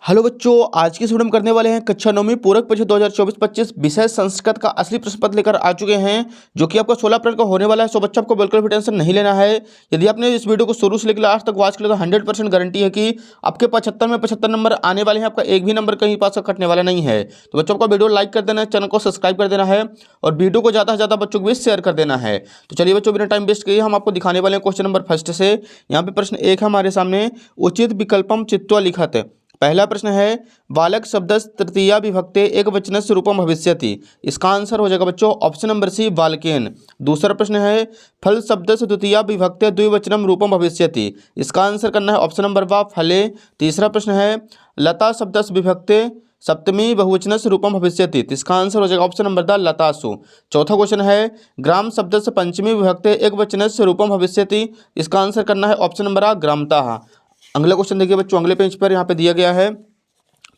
Hello बच्चों, आज की इस वीडियो में करने वाले हैं कक्षा 9वीं पूरक परीक्षा 2024-25 विषय संस्कृत का असली प्रश्न पत्र लेकर आ चुके हैं, जो कि आपका 16 अप्रैल का होने वाला है। सो बच्चों, आपको बिल्कुल भी टेंशन नहीं लेना है। यदि आपने इस वीडियो को शुरू से लेकर लास्ट तक वॉच किया तो 100% गारंटी है कि आपके 75 में 75 नंबर आने वाले हैं। आपका एक भी नंबर कहीं पास का कटने वाला नहीं है। तो बच्चों, आपका वीडियो लाइक कर देना है, चैनल को सब्सक्राइब कर देना है और वीडियो को ज़्यादा से ज़्यादा बच्चों को भी शेयर कर देना है। तो चलिए बच्चों, बिना टाइम वेस्ट किए हम आपको दिखाने वाले हैं क्वेश्चन नंबर फर्स्ट से। यहाँ पे प्रश्न 1 है हमारे सामने, उचित विकल्पम चित्वा लिखत। पहला प्रश्न है बालक शब्दस्य तृतीया विभक्ते एक वचनस्य रूपम भविष्यति। इसका आंसर हो जाएगा बच्चों ऑप्शन नंबर सी बालकेन। दूसरा प्रश्न है फल शब्दस्य द्वितीया विभक्ते द्विवचनम रूपम भविष्यति। इसका आंसर करना है ऑप्शन नंबर वा फले। तीसरा प्रश्न है लता शब्दस्य विभक्ते सप्तमी बहुवचनस्य रूपम भविष्यति। इसका आंसर हो जाएगा ऑप्शन नंबर द लतासु। चौथा क्वेश्चन है ग्राम शब्दस्य पंचमी विभक्ते एक वचनस्य रूपम भविष्यति। इसका आंसर करना है ऑप्शन नंबर आ ग्रामता। अगला क्वेश्चन देखिए बच्चों, अगले पेज पर यहाँ पे दिया गया है।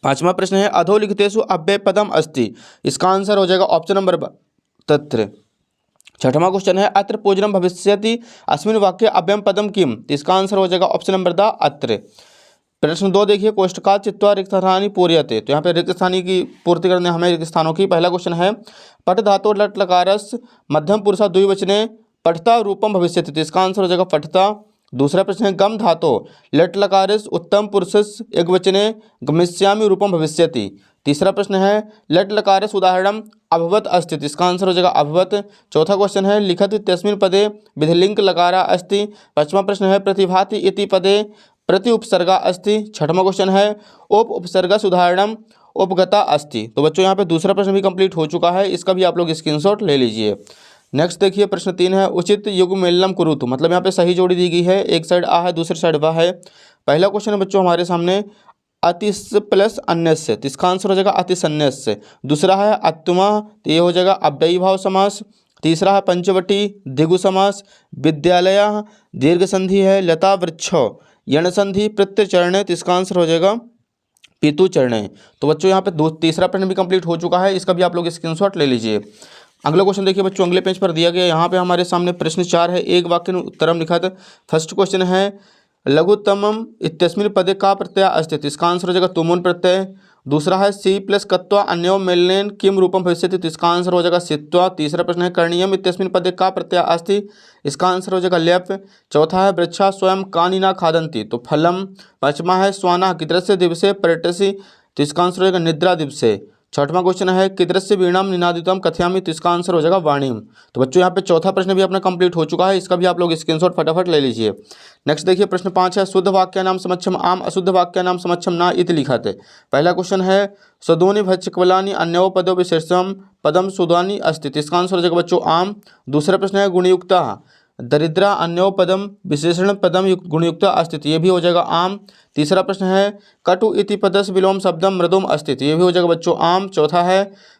पांचवा प्रश्न है अधोलिखितेषु अव्यय पदम अस्ति। इसका आंसर हो जाएगा ऑप्शन नंबर तत्र। छठवां क्वेश्चन है अत्र पूजनम भविष्यति अस्मिन् वाक्ये अव्ययम पदम किम। इसका आंसर हो जाएगा ऑप्शन नंबर द अत्र। प्रश्न 2 देखिए कोष्ठकात् चित्वा रिक्त स्थानी पूर्यते। तो यहाँ पे रिक्त स्थानी की पूर्ति करने हमें रिक्त स्थानों की। पहला क्वेश्चन है पठ धातु लट लकारस मध्यम पुरुषा द्विवचने पठता रूपम भविष्यति। तो इसका आंसर हो जाएगा पठता। दूसरा प्रश्न है गम धातो लट लकारस उत्तम पुरुषस एकवचने गमिष्यामि रूपम भविष्यति। तीसरा प्रश्न है लट लकारस उदाहरणम अभवत अस्ति। इसका आंसर हो जाएगा अभवत। चौथा क्वेश्चन है लिखत इत्यस्मिन् पदे विधिलिंग लकारा अस्ति। पांचवा प्रश्न है प्रतिभाति इति पदे प्रति उपसर्गा अस्ति। छठवां क्वेश्चन है उपसर्गा उदाहरणम उपगता अस्ति। तो बच्चों, यहाँ पे दूसरा प्रश्न भी कंप्लीट हो चुका है, इसका भी आप लोग स्क्रीनशॉट ले लीजिए। नेक्स्ट देखिए प्रश्न 3 है उचित युग्मेलनम कुरुतु। मतलब यहाँ पे सही जोड़ी दी गई है, एक साइड आ है दूसरी साइड वा है। पहला क्वेश्चन है बच्चों हमारे सामने अतिश प्लस अन्यस्य। तो इसका आंसर हो जाएगा अतिशन्यस्य। दूसरा है अत्तमा, तो ये हो जाएगा अव्ययी भाव समास। तीसरा है पंचवटी दिगु समास। विद्यालय दीर्घ संधि है। लता वृक्ष यण संधि प्रत्यचरणे। तो इसका आंसर हो जाएगा पितु चरणे। तो बच्चों, यहाँ पे तीसरा प्रश्न भी कंप्लीट हो चुका है, इसका भी आप लोग स्क्रीनशॉट ले लीजिए। अगला क्वेश्चन देखिए बच्चों, अगले पेज पर दिया गया। यहाँ पे हमारे सामने प्रश्न 4 है, एक वाक्य उत्तरम लिखा था। फर्स्ट क्वेश्चन है लघुत्तमम इत्यस्मिन् पदे का प्रत्यय अस्ति। इसका आंसर हो जाएगा तुमुन प्रत्यय। दूसरा है सी प्लस कत्वा अन्यो मेलनेन किम रूपम भविष्यति। तो इसका आंसर हो जाएगा सित्वा। तीसरा प्रश्न है करणीयम इत्यस्मिन् पदे का प्रत्यय अस्ति। इसका आंसर हो जाएगा ल्यप। चौथा है वृक्षा स्वयं कानि न खादन्ति। तो फलम। पांचवा है स्वाना किदृश्य दिवसे पर्यटसि। तो इसका आंसर हो जाएगा निद्रा दिवसे। छठवां क्वेश्चन है किदृश्य वीणाम निनादितम कथयामि। तो इसका आंसर हो जाएगा वाणीम। तो बच्चों, यहाँ पे चौथा प्रश्न भी अपना कंप्लीट हो चुका है, इसका भी आप लोग स्क्रीनशॉट फटाफट ले लीजिए। नेक्स्ट देखिए प्रश्न 5 है शुद्ध वाक्य नाम समक्षम आम अशुद्ध वाक्य नाम समक्षम ना इति लिखा थे। पहला क्वेश्चन है सदोनि भच्चकबलानि अन्यो पदो विशेषम पदम सुदानी अस्ति। इसका आंसर हो जाएगा बच्चों आम। दूसरा प्रश्न है गुणयुक्ता दरिद्रा अन्यो पदम विशेषण पदम गुणयुक्त अस्तित्व। ये भी हो जाएगा आम। तीसरा प्रश्न है कटु इति पदस विलोम शब्दम मृदुम अस्तित्व। ये भी हो जाएगा बच्चों आम। चौथा है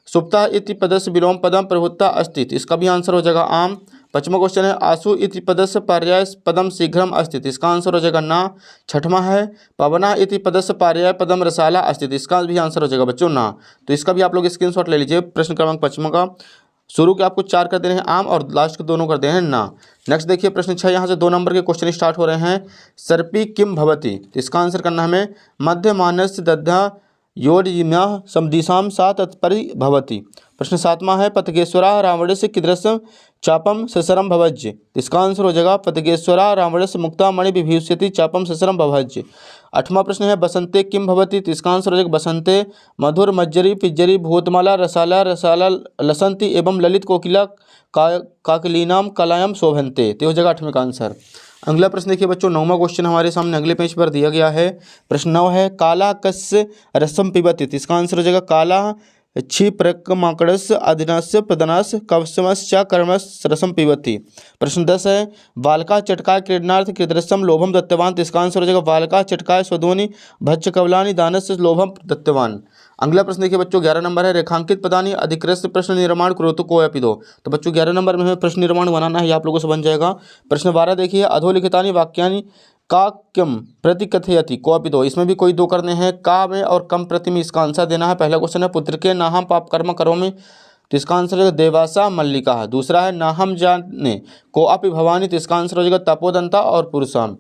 सुप्ता इति पदस विलोम पदम प्रभुत्ता अस्तित्व। इसका भी आंसर हो जाएगा आम। पांचवा क्वेश्चन है आसु इति पदस पर्याय पदम शीघ्रम अस्तित्व। इसका आंसर हो जाएगा ना। छठवां है पवना इति पदस पर्याय पदम रसाला अस्तित्व। इसका भी आंसर हो जाएगा बच्चों ना। तो इसका भी आप लोग स्क्रीनशॉट ले लीजिए। प्रश्न क्रमांक 5वां का शुरू के आपको 4 कर देने हैं आम और लास्ट के दोनों कर देने हैं ना। नेक्स्ट देखिए प्रश्न 6, यहाँ से 2 नंबर के क्वेश्चन स्टार्ट हो रहे हैं। सर्पी किम भवति। तो इसका आंसर करना हमें मध्य मानस दध्या योजना समदिशाम सा तत्परि भवति। प्रश्न 7वां है पतगेश्वरा रावणस्य कीदृशं चापम ससरम भवज्य। इसका आंसर हो जाएगा पतगेश्वरा रावणस्य मुक्तामणि विभीषति चापम ससरम भवज्य। 8वां प्रश्न है बसंते किम भवति। तो इसका आंसर हो जाएगा बसंते मधुर मज्जरी पिज्जरी भूतमाला रसाला रसाला लसंती एवं ललित कोकिला काकलीनाम कलायम शोभन्ते। तो हो जाएगा 8वें का आंसर। अगला प्रश्न देखिए बच्चों, 9वां क्वेश्चन हमारे सामने अगले पेज पर दिया गया है। प्रश्न 9 है काला कस्य रसम पिबति। इसका आंसर हो जाएगा काला क्षिप्रकमाकड़स्य अदिनस्य प्रदनस्य कवसमश्च कर्मस रसम पिबति। प्रश्न 10 है बालका चटकाय क्रीडनार्थ कीदृशं लोभम दत्तवान। तो इसका आंसर हो जाएगा बालका चटकाय स्वदोनि भच्च कवलानि दानस्य लोभम दत्तवान। अगला प्रश्न देखिए बच्चों, 11 नंबर है रेखांकित पदानि अधिकृत प्रश्न निर्माण करोतु कोऽपि दो। तो बच्चों 11 नंबर में हमें प्रश्न निर्माण बनाना है, ये आप लोगों से बन जाएगा। प्रश्न 12 देखिए अधोलिखितानि वाक्यानि का किम प्रति कथयति कोऽपि दो। इसमें भी कोई 2 करने हैं, का में और कम प्रति में इसका आंसर देना है। पहला क्वेश्चन है पुत्र के नाहम पाप कर्म करोमि। तो इसका आंसर है देवासा मल्लिका है। दूसरा है नाहम जाने को अपि भवानी। तो इसका आंसर हो जाएगा तपोदंता और पुरुषाम।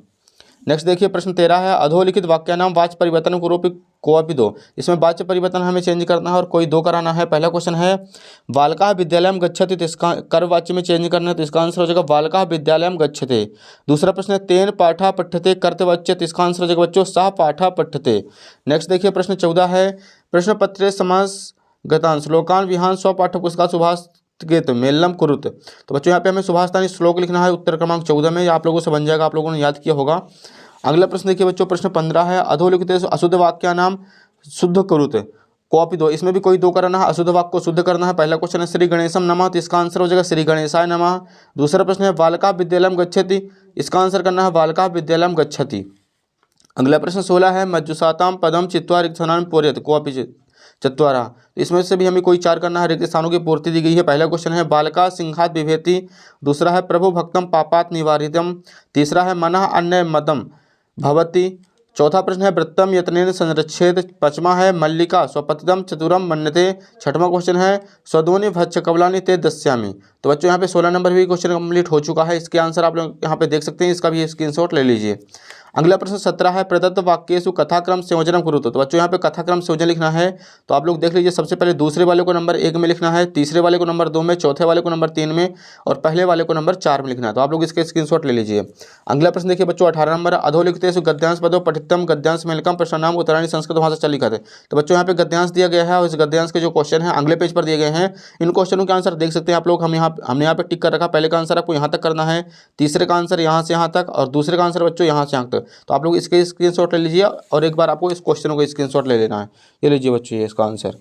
नेक्स्ट देखिए प्रश्न 13 है, अधोलिखित वाक्य नाम वाच्य परिवर्तन को रूप कोअपि दो। इसमें वाच्य परिवर्तन हमें चेंज करना है और कोई दो कराना है। पहला क्वेश्चन है बालकाः विद्यालयं गच्छति, तो इसका कर वाच्य में चेंज करना है, तो इसका आंसर हो जाएगा बालकाः विद्यालयं गच्छते। दूसरा प्रश्न है तेन पाठः पठ्यते कर्तवाच्य, तो इसका आंसर हो जाएगा बच्चों सः पाठः पठ्यते। नेक्स्ट देखिए प्रश्न 14 है, प्रश्न पत्रे समास गतान श्लोकान विहान स्वपाठ्यपुस्तकात् सुभाषित मेलनम कुरुत। तो बच्चों यहाँ पे हमें सुभाषितानी श्लोक लिखना है उत्तर क्रमांक 14 में, आप लोगों से बन जाएगा, आप लोगों ने याद किया होगा। अगला प्रश्न देखिए बच्चों प्रश्न 15 है, अधोलिखितेषु अशुद्ध वाक्या नाम शुद्ध कुरुत कॉपी दो। इसमें भी कोई दो कराना है, अशुद्ध वाक्य को शुद्ध करना है। पहला क्वेश्चन है श्री गणेशम नमः, तो इसका आंसर हो जाएगा श्री गणेशाय नमः। दूसरा प्रश्न है बालकाः विद्यालयं गच्छति, इसका आंसर करना है बालकाः विद्यालयं गच्छति। अगला प्रश्न 16 है मज्जुषाताम पदम चित्वा रिक्त स्थानानि पूरयत कोऽपि चत्वारः, इसमें से भी हमें कोई चार करना है, रिक्त स्थानों की पूर्ति दी गई है। पहला क्वेश्चन है बालका सिंहात बिभेति, दूसरा है प्रभु भक्तम पापात निवारितम, तीसरा है मनः अन्य मदम भवति, चौथा प्रश्न है वृत्तम यत्नेन संरक्षेत, पांचवा है मल्लिका स्वपतितम चतुरम मन्यते, छठवां क्वेश्चन है स्वदोनि भच्छ कवलानि ते दस्यामि। तो बच्चों यहाँ पे 16 नंबर भी क्वेश्चन कंप्लीट हो चुका है, इसके आंसर आप लोग यहाँ पे देख सकते हैं, इसका भी स्क्रीनशॉट ले लीजिए। अगला प्रश्न 17 है प्रदत्त वाक्येषु कथाक्रम संयोजनम कुरुत। तो बच्चों यहाँ पे कथाक्रम संयोजन लिखना है, तो आप लोग देख लीजिए, सबसे पहले दूसरे वाले को नंबर 1 में लिखना है, तीसरे वाले को नंबर 2 में, चौथे वाले को नंबर 3 में और पहले वाले को नंबर 4 में लिखना है। तो आप लोग इसके स्क्रीनशॉट ले लीजिए। अगला प्रश्न देखिए बच्चों 18 नंबर, अधोलिखितेषु गद्यांश पदों पठितम गद्यांश मेलकम प्रश्नानाम उत्तराणि संस्कृत भाषा च लिखत। तो बच्चों यहाँ पे गद्यांश दिया गया है और इस गद्यांश के जो क्वेश्चन है अगले पेज पर दिए गए हैं, इन क्वेश्चनों के आंसर देख सकते हैं आप लोग। हमने यहाँ पे टिक कर रखा, पहले का आंसर आपको यहाँ तक करना है, तीसरे का आंसर यहाँ से यहाँ तक और दूसरे का आंसर बच्चों यहाँ से यहाँ तक। तो आप लोग इसके स्क्रीनशॉट ले लीजिए और एक बार आपको इस क्वेश्चनों का स्क्रीनशॉट ले लेना है। ये लीजिए बच्चों ये इसका आंसर।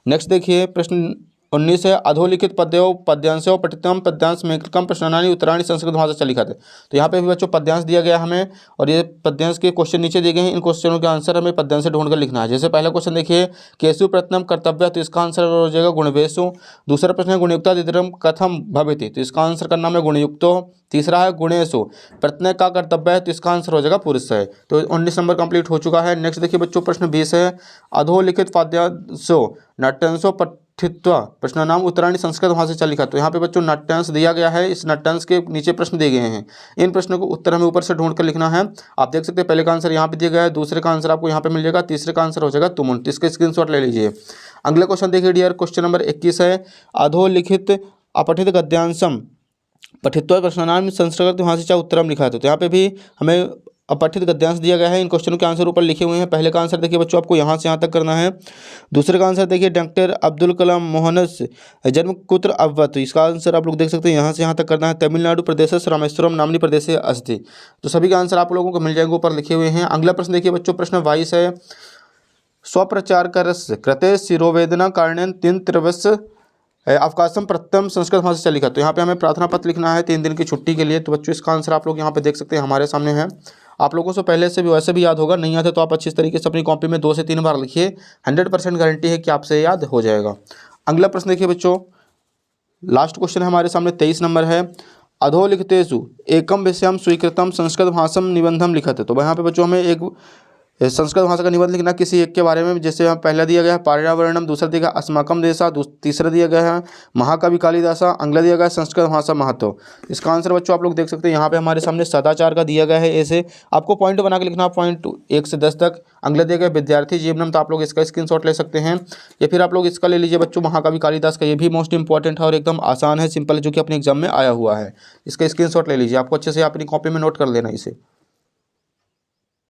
नेक्स्ट देखिए प्रश्न 19 है, अधोलिखित पद्यों पद्यांशों पठितम पद्यांश मेलकम प्रश्नानि उत्तराणि संस्कृत भाषा च लिखत। तो यहाँ पे भी बच्चों पद्यांश दिया गया हमें और ये पद्यांश के क्वेश्चन नीचे दिए गए हैं, इन क्वेश्चनों के आंसर हमें पद्यांश से ढूंढकर लिखना है। जैसे पहला क्वेश्चन देखिए केशु प्रथम कर्तव्य, तो इसका आंसर हो जाएगा गुणवेशु। दूसरा प्रश्न है गुणयुक्ता दिद्रम कथम भवति, तो इसका आंसर करना है गुणयुक्तो। तीसरा है गुणेशु प्रत्यय का कर्तव्य है, तो इसका आंसर हो जाएगा पुरुष है। तो 19 नंबर कंप्लीट हो चुका है। नेक्स्ट देखिए बच्चों प्रश्न 20 है, अधोलिखित पद्यांशों नाट्यांशों पठित्वा प्रश्नानाम उत्तराणि संस्कृत भाषा च लिखत। तो यहाँ पे बच्चों नाट्यांश दिया गया है, इस नाट्यांश के नीचे प्रश्न दिए गए हैं, इन प्रश्नों को उत्तर हमें ऊपर से ढूंढ कर लिखना है। आप देख सकते हैं पहले का आंसर यहाँ पे दिया गया है, दूसरे का आंसर आपको यहाँ पे मिल जाएगा, तीसरे का आंसर हो जाएगा तुमुन। इसके स्क्रीनशॉट ले लीजिए। अगला क्वेश्चन देखिए डियर, क्वेश्चन नंबर 21 है, अधोलिखित अपठित गद्यांशम पठित्वा प्रश्नानाम संस्कृत भाषा च उत्तरम लिखा है। तो यहाँ पे भी हमें अपठित गद्यांश दिया गया है, इन क्वेश्चनों के आंसर ऊपर लिखे हुए हैं। पहले का आंसर देखिए बच्चों आपको यहाँ से यहाँ तक करना है। दूसरे का आंसर देखिए डॉक्टर अब्दुल कलाम मोहनस जन्म कुत्र अवत, इसका आंसर आप लोग देख सकते हैं यहाँ से यहाँ तक करना है। तमिलनाडु प्रदेश रामेश्वरम नामनी प्रदेश अस्ति। तो सभी का आंसर आप लोगों को मिल जाएंगे, ऊपर लिखे हुए हैं। अगला प्रश्न देखिए बच्चों प्रश्न 22 है, स्वप्रचार करस्य कृते शिरोवेदना कारणेन तीन त्रिवश अवकाशम प्रथम संस्कृत भाषा से लिखा। तो यहाँ पे हमें प्रार्थना पत्र लिखना है 3 दिन की छुट्टी के लिए। तो बच्चों इसका आंसर आप लोग यहाँ पे देख सकते हैं, हमारे सामने है। आप लोगों से पहले से भी वैसे भी याद होगा, नहीं आता तो आप अच्छी तरीके से अपनी कॉपी में 2 से 3 बार लिखिए, 100% गारंटी है कि आपसे याद हो जाएगा। अगला प्रश्न देखिए बच्चों, लास्ट क्वेश्चन है हमारे सामने 23 नंबर है, अधोलिखितेषु एकम विषयम स्वीकृतम संस्कृत भाषाम निबंधम लिखत। तो यहाँ पे बच्चों हमें एक संस्कृत भाषा का निबंध लिखना किसी एक के बारे में। जैसे यहाँ पहला दिया गया है पर्यावरणम, दूसरा दिया गया अस्माकम देशा, तीसरा दिया गया है महाकवि कालिदासा, अगला दिया गया है संस्कृत भाषा महत्व। इसका आंसर बच्चों आप लोग देख सकते हैं, यहाँ पे हमारे सामने सदाचार का दिया गया है। ऐसे आपको पॉइंट बना के लिखना, पॉइंट 1 से 10 तक। अगला दिया गया विद्यार्थी जीवनम, तो आप लोग इसका स्क्रीनशॉट ले सकते हैं, या फिर आप लोग इसका ले लीजिए बच्चों महाकवि कालिदास का, ये भी मोस्ट इंपॉर्टेंट है और एकदम आसान है, सिंपल है, जो कि अपने एग्जाम में आया हुआ है। इसका स्क्रीनशॉट ले लीजिए, आपको अच्छे से अपनी कॉपी में नोट कर लेना इसे।